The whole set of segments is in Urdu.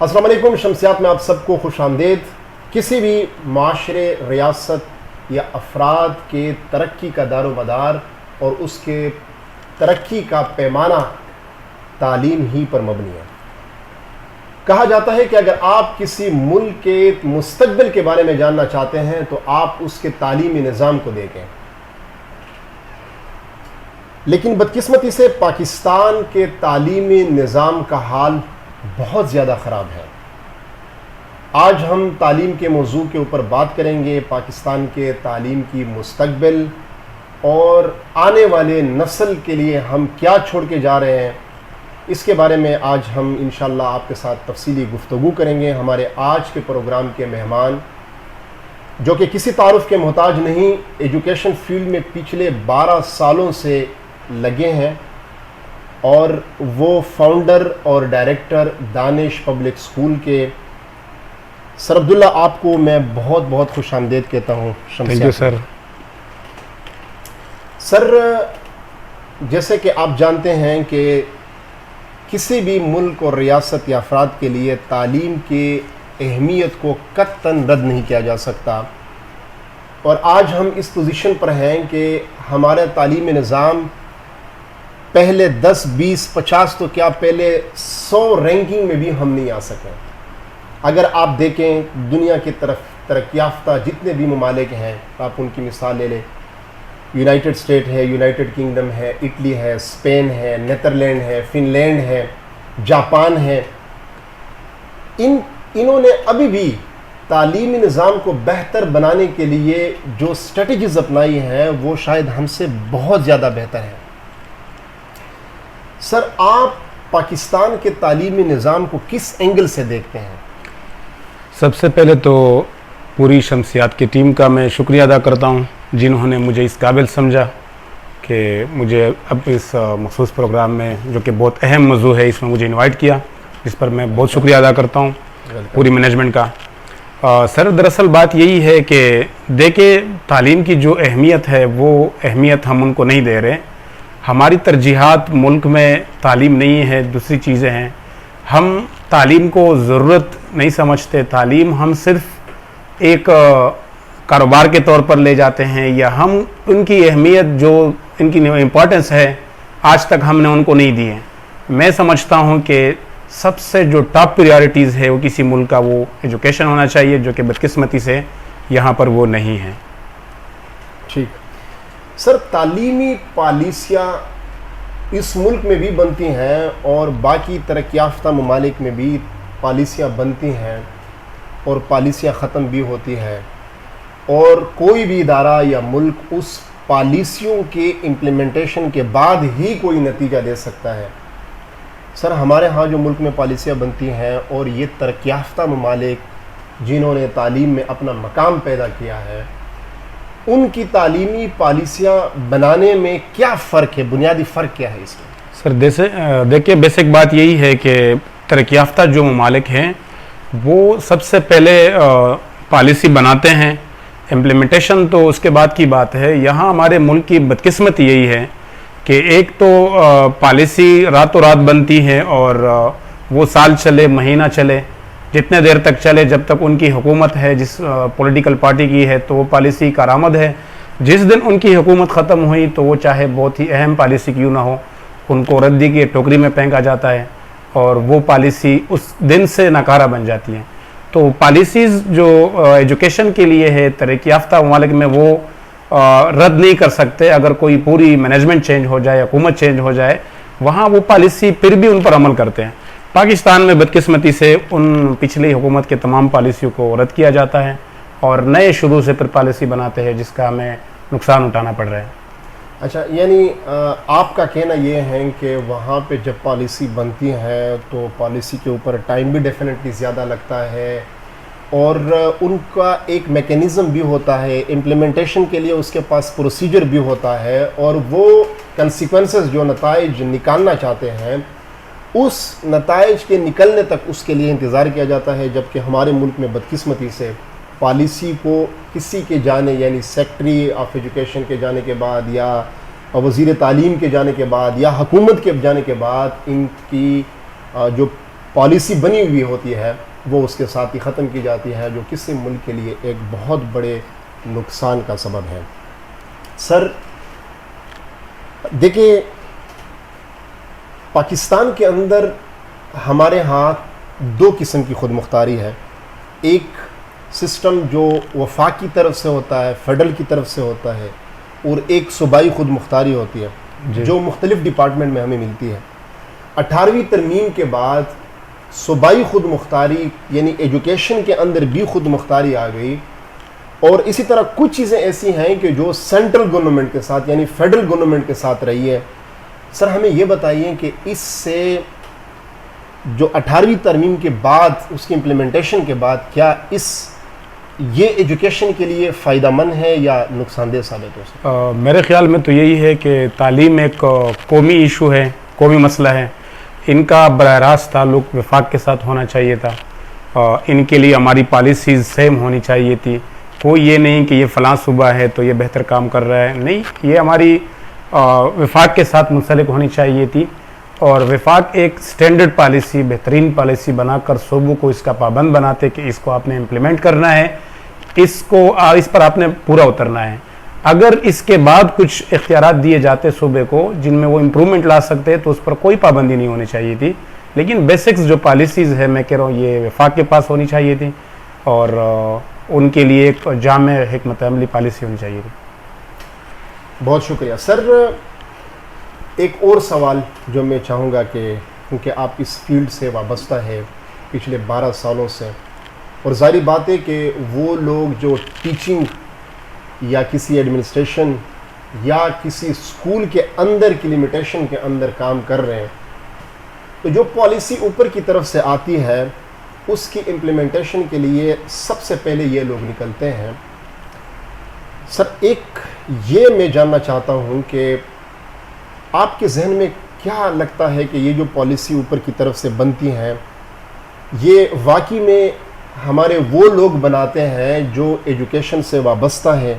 السلام علیکم. شمسیات میں آپ سب کو خوش آمدید. کسی بھی معاشرے، ریاست یا افراد کے ترقی کا دار و مدار اور اس کے ترقی کا پیمانہ تعلیم ہی پر مبنی ہے. کہا جاتا ہے کہ اگر آپ کسی ملک کے مستقبل کے بارے میں جاننا چاہتے ہیں تو آپ اس کے تعلیمی نظام کو دیکھیں. لیکن بدقسمتی سے پاکستان کے تعلیمی نظام کا حال بہت زیادہ خراب ہے. آج ہم تعلیم کے موضوع کے اوپر بات کریں گے. پاکستان کے تعلیم کی مستقبل اور آنے والے نسل کے لیے ہم کیا چھوڑ کے جا رہے ہیں، اس کے بارے میں آج ہم انشاءاللہ آپ کے ساتھ تفصیلی گفتگو کریں گے. ہمارے آج کے پروگرام کے مہمان جو کہ کسی تعارف کے محتاج نہیں، ایجوکیشن فیلڈ میں پچھلے 12 سالوں سے لگے ہیں اور وہ فاؤنڈر اور ڈائریکٹر دانش پبلک اسکول کے. سر عبداللہ، آپ کو میں بہت بہت خوش آمدید کہتا ہوں. Thank you sir. سر، جیسے کہ آپ جانتے ہیں کہ کسی بھی ملک اور ریاست یا افراد کے لیے تعلیم کی اہمیت کو قطعاً رد نہیں کیا جا سکتا، اور آج ہم اس پوزیشن پر ہیں کہ ہمارا تعلیمی نظام پہلے 10 20 50 تو کیا پہلے 100 رینکنگ میں بھی ہم نہیں آ سکیں. اگر آپ دیکھیں دنیا کی طرف ترقی یافتہ جتنے بھی ممالک ہیں، آپ ان کی مثال لے لیں. یونائٹڈ اسٹیٹ ہے، یونائٹڈ کنگڈم ہے، اٹلی ہے، اسپین ہے، نیدرلینڈ ہے، فن لینڈ ہے، جاپان ہے. انہوں نے ابھی بھی تعلیمی نظام کو بہتر بنانے کے لیے جو اسٹریٹجیز اپنائی ہیں وہ شاید ہم سے بہت زیادہ بہتر ہیں. سر، آپ پاکستان کے تعلیمی نظام کو کس اینگل سے دیکھتے ہیں؟ سب سے پہلے تو پوری شمسیات کی ٹیم کا میں شکریہ ادا کرتا ہوں جنہوں نے مجھے اس قابل سمجھا کہ مجھے اب اس مخصوص پروگرام میں، جو کہ بہت اہم موضوع ہے، اس میں مجھے انوائٹ کیا. اس پر میں بہت شکریہ ادا کرتا ہوں پوری مینجمنٹ کا. سر، دراصل بات یہی ہے کہ دیکھیں تعلیم کی جو اہمیت ہے وہ اہمیت ہم ان کو نہیں دے رہے. ہماری ترجیحات ملک میں تعلیم نہیں ہے، دوسری چیزیں ہیں. ہم تعلیم کو ضرورت نہیں سمجھتے. تعلیم ہم صرف ایک کاروبار کے طور پر لے جاتے ہیں، یا ہم ان کی اہمیت، جو ان کی امپورٹنس ہے، آج تک ہم نے ان کو نہیں دی ہے. میں سمجھتا ہوں کہ سب سے جو ٹاپ پریارٹیز ہے وہ کسی ملک کا، وہ ایجوکیشن ہونا چاہیے، جو کہ بدقسمتی سے یہاں پر وہ نہیں ہے. ٹھیک. سر، تعلیمی پالیسیاں اس ملک میں بھی بنتی ہیں اور باقی ترقی یافتہ ممالک میں بھی پالیسیاں بنتی ہیں اور پالیسیاں ختم بھی ہوتی ہیں، اور کوئی بھی ادارہ یا ملک اس پالیسیوں کے امپلیمنٹیشن کے بعد ہی کوئی نتیجہ دے سکتا ہے. سر، ہمارے ہاں جو ملک میں پالیسیاں بنتی ہیں اور یہ ترقی یافتہ ممالک جنہوں نے تعلیم میں اپنا مقام پیدا کیا ہے، ان کی تعلیمی پالیسیاں بنانے میں کیا فرق ہے؟ بنیادی فرق کیا ہے اس میں؟ سر، دیکھیں بیسک بات یہی ہے کہ ترقی یافتہ جو ممالک ہیں وہ سب سے پہلے پالیسی بناتے ہیں. امپلیمنٹیشن تو اس کے بعد کی بات ہے. یہاں ہمارے ملک کی بدقسمتی یہی ہے کہ ایک تو پالیسی راتوں رات بنتی ہے اور وہ سال چلے، مہینہ چلے، جتنے دیر تک چلے جب تک ان کی حکومت ہے، جس پولیٹیکل پارٹی کی ہے، تو وہ پالیسی کارآمد ہے. جس دن ان کی حکومت ختم ہوئی تو وہ چاہے بہت ہی اہم پالیسی کیوں نہ ہو، ان کو ردی کی ٹوکری میں پھینکا جاتا ہے اور وہ پالیسی اس دن سے ناکارہ بن جاتی ہے. تو پالیسیز جو ایجوکیشن کے لیے ہے ترقی یافتہ ممالک میں، وہ رد نہیں کر سکتے. اگر کوئی پوری مینجمنٹ چینج ہو جائے، حکومت چینج ہو جائے، وہاں وہ پالیسی پھر بھی ان پر عمل کرتے ہیں. پاکستان میں بدقسمتی سے ان پچھلی حکومت کے تمام پالیسیوں کو رد کیا جاتا ہے اور نئے شروع سے پھر پالیسی بناتے ہیں، جس کا ہمیں نقصان اٹھانا پڑ رہا ہے. اچھا، یعنی آپ کا کہنا یہ ہے کہ وہاں پہ جب پالیسی بنتی ہے تو پالیسی کے اوپر ٹائم بھی ڈیفینیٹلی زیادہ لگتا ہے اور ان کا ایک میکینزم بھی ہوتا ہے امپلیمنٹیشن کے لیے، اس کے پاس پروسیجر بھی ہوتا ہے، اور وہ کنسیکوینسز جو نتائج نکالنا چاہتے ہیں اس نتائج کے نکلنے تک اس کے لیے انتظار کیا جاتا ہے. جبکہ ہمارے ملک میں بدقسمتی سے پالیسی کو کسی کے جانے، یعنی سیکٹری آف ایجوکیشن کے جانے کے بعد، یا وزیر تعلیم کے جانے کے بعد، یا حکومت کے جانے کے بعد، ان کی جو پالیسی بنی ہوئی ہوتی ہے وہ اس کے ساتھ ہی ختم کی جاتی ہے، جو کسی ملک کے لیے ایک بہت بڑے نقصان کا سبب ہے۔ سر دیکھیں، پاکستان کے اندر ہمارے ہاں دو قسم کی خود مختاری ہے، ایک سسٹم جو وفاق کی طرف سے ہوتا ہے، فیڈرل کی طرف سے ہوتا ہے، اور ایک صوبائی خود مختاری ہوتی ہے جو مختلف ڈپارٹمنٹ میں ہمیں ملتی ہے۔ 18ویں ترمیم کے بعد صوبائی خود مختاری یعنی ایجوکیشن کے اندر بھی خود مختاری آ گئی، اور اسی طرح کچھ چیزیں ایسی ہیں کہ جو سینٹرل گورنمنٹ کے ساتھ یعنی فیڈرل گورنمنٹ کے ساتھ رہی ہے۔ سر ہمیں یہ بتائیے کہ اس سے جو 18ویں ترمیم کے بعد اس کی امپلیمنٹیشن کے بعد کیا یہ ایجوکیشن کے لیے فائدہ مند ہے یا نقصان دہ ثابت ہو سکتا ہے؟ میرے خیال میں تو یہی ہے کہ تعلیم ایک قومی ایشو ہے، قومی مسئلہ ہے، ان کا براہ راست تعلق وفاق کے ساتھ ہونا چاہیے تھا، ان کے لیے ہماری پالیسیز سیم ہونی چاہیے تھی، کوئی یہ نہیں کہ یہ فلاں صوبہ ہے تو یہ بہتر کام کر رہا ہے، نہیں، یہ ہماری وفاق کے ساتھ منسلک ہونی چاہیے تھی، اور وفاق ایک سٹینڈرڈ پالیسی، بہترین پالیسی بنا کر صوبوں کو اس کا پابند بناتے کہ اس کو آپ نے امپلیمنٹ کرنا ہے، اس پر آپ نے پورا اترنا ہے۔ اگر اس کے بعد کچھ اختیارات دیے جاتے صوبے کو جن میں وہ امپرومنٹ لا سکتے تو اس پر کوئی پابندی نہیں ہونی چاہیے تھی، لیکن بیسکس جو پالیسیز ہے میں کہہ رہا ہوں یہ وفاق کے پاس ہونی چاہیے تھی، اور ان کے لیے ایک جامع حکمت عملی پالیسی ہونی چاہیے تھی۔ بہت شکریہ سر۔ ایک اور سوال جو میں چاہوں گا کہ کیونکہ آپ اس فیلڈ سے وابستہ ہے پچھلے 12 سالوں سے، اور ظاہری بات ہے کہ وہ لوگ جو ٹیچنگ یا کسی ایڈمنسٹریشن یا کسی اسکول کے اندر کی لمیٹیشن کے اندر کام کر رہے ہیں، تو جو پالیسی اوپر کی طرف سے آتی ہے اس کی امپلیمنٹیشن کے لیے سب سے پہلے یہ لوگ نکلتے ہیں۔ سر ایک یہ میں جاننا چاہتا ہوں کہ آپ کے ذہن میں کیا لگتا ہے کہ یہ جو پالیسی اوپر کی طرف سے بنتی ہیں یہ واقعی میں ہمارے وہ لوگ بناتے ہیں جو ایجوکیشن سے وابستہ ہیں،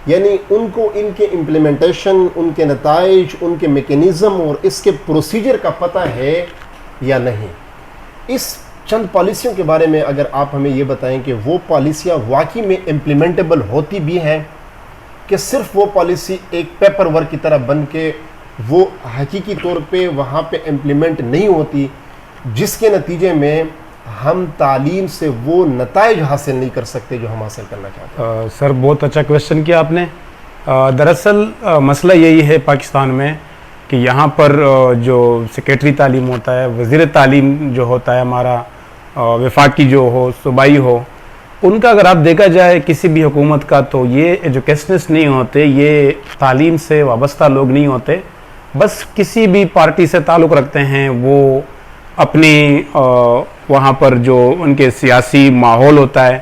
یعنی ان کو ان کے امپلیمنٹیشن، ان کے نتائج، ان کے میکینزم اور اس کے پروسیجر کا پتہ ہے یا نہیں؟ اس چند پالیسیوں کے بارے میں اگر آپ ہمیں یہ بتائیں کہ وہ پالیسیاں واقعی میں امپلیمنٹیبل ہوتی بھی ہیں کہ صرف وہ پالیسی ایک پیپر ورک کی طرح بن کے وہ حقیقی طور پہ وہاں پہ امپلیمنٹ نہیں ہوتی، جس کے نتیجے میں ہم تعلیم سے وہ نتائج حاصل نہیں کر سکتے جو ہم حاصل کرنا چاہتے ہیں؟ سر بہت اچھا کویشچن کیا آپ نے۔ دراصل مسئلہ یہی ہے پاکستان میں کہ یہاں پر جو سیکریٹری تعلیم ہوتا ہے، وزیر تعلیم جو ہوتا ہے ہمارا، وفاقی جو ہو، صوبائی ہو، ان کا اگر آپ دیکھا جائے کسی بھی حکومت کا تو یہ ایجوکیشنسٹ نہیں ہوتے، یہ تعلیم سے وابستہ لوگ نہیں ہوتے، بس کسی بھی پارٹی سے تعلق رکھتے ہیں، وہ اپنی وہاں پر جو ان کے سیاسی ماحول ہوتا ہے،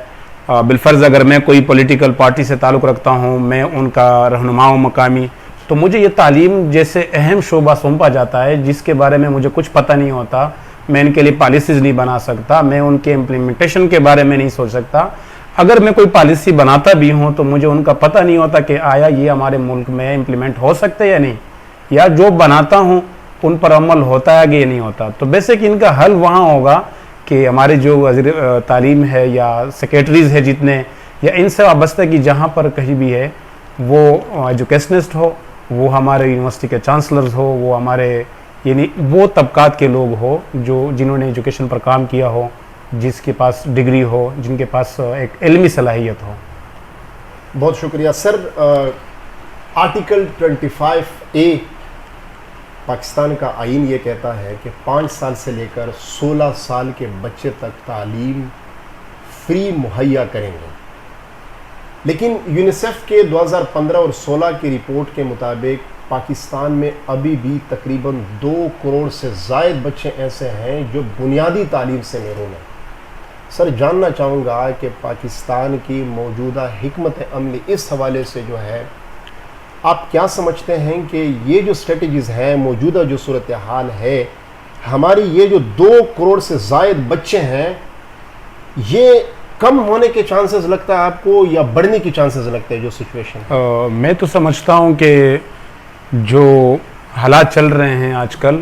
بالفرض اگر میں کوئی پولیٹیکل پارٹی سے تعلق رکھتا ہوں، میں ان کا رہنما ہوں مقامی، تو مجھے یہ تعلیم جیسے اہم شعبہ سونپا جاتا ہے جس کے بارے میں مجھے کچھ پتہ نہیں ہوتا، میں ان کے لیے پالیسیز نہیں بنا سکتا، میں ان کے امپلیمنٹیشن کے بارے میں نہیں سوچ سکتا۔ اگر میں کوئی پالیسی بناتا بھی ہوں تو مجھے ان کا پتہ نہیں ہوتا کہ آیا یہ ہمارے ملک میں امپلیمنٹ ہو سکتا ہے یا نہیں، یا جو بناتا ہوں ان پر عمل ہوتا ہے کہ یہ نہیں ہوتا۔ تو بیسک ان کا حل وہاں ہوگا کہ ہمارے جو وزیر تعلیم ہے یا سیکریٹریز ہے جتنے، یا ان سے وابستگی جہاں پر کہیں بھی ہے، وہ ایجوکیشنسٹ ہو، وہ ہمارے یونیورسٹی کے چانسلرز ہو، وہ ہمارے یعنی وہ طبقات کے لوگ ہو جنہوں نے ایجوکیشن پر کام کیا ہو، جس کے پاس ڈگری ہو، جن کے پاس ایک علمی صلاحیت ہو۔ بہت شکریہ سر۔ آرٹیکل 25A پاکستان کا آئین یہ کہتا ہے کہ 5 سال سے لے کر 16 سال کے بچے تک تعلیم فری مہیا کریں گے، لیکن یونیسیف کے 2015 اور 16 کی رپورٹ کے مطابق پاکستان میں ابھی بھی تقریباً 2 کروڑ سے زائد بچے ایسے ہیں جو بنیادی تعلیم سے محروم ہیں۔ سر جاننا چاہوں گا کہ پاکستان کی موجودہ حکمت عملی اس حوالے سے جو ہے آپ کیا سمجھتے ہیں کہ یہ جو اسٹریٹجیز ہیں، موجودہ جو صورتحال ہے، ہماری یہ جو 2 کروڑ سے زائد بچے ہیں، یہ کم ہونے کے چانسز لگتا ہے آپ کو یا بڑھنے کی چانسز لگتے ہیں جو سچویشن؟ میں تو سمجھتا ہوں کہ جو حالات چل رہے ہیں آج کل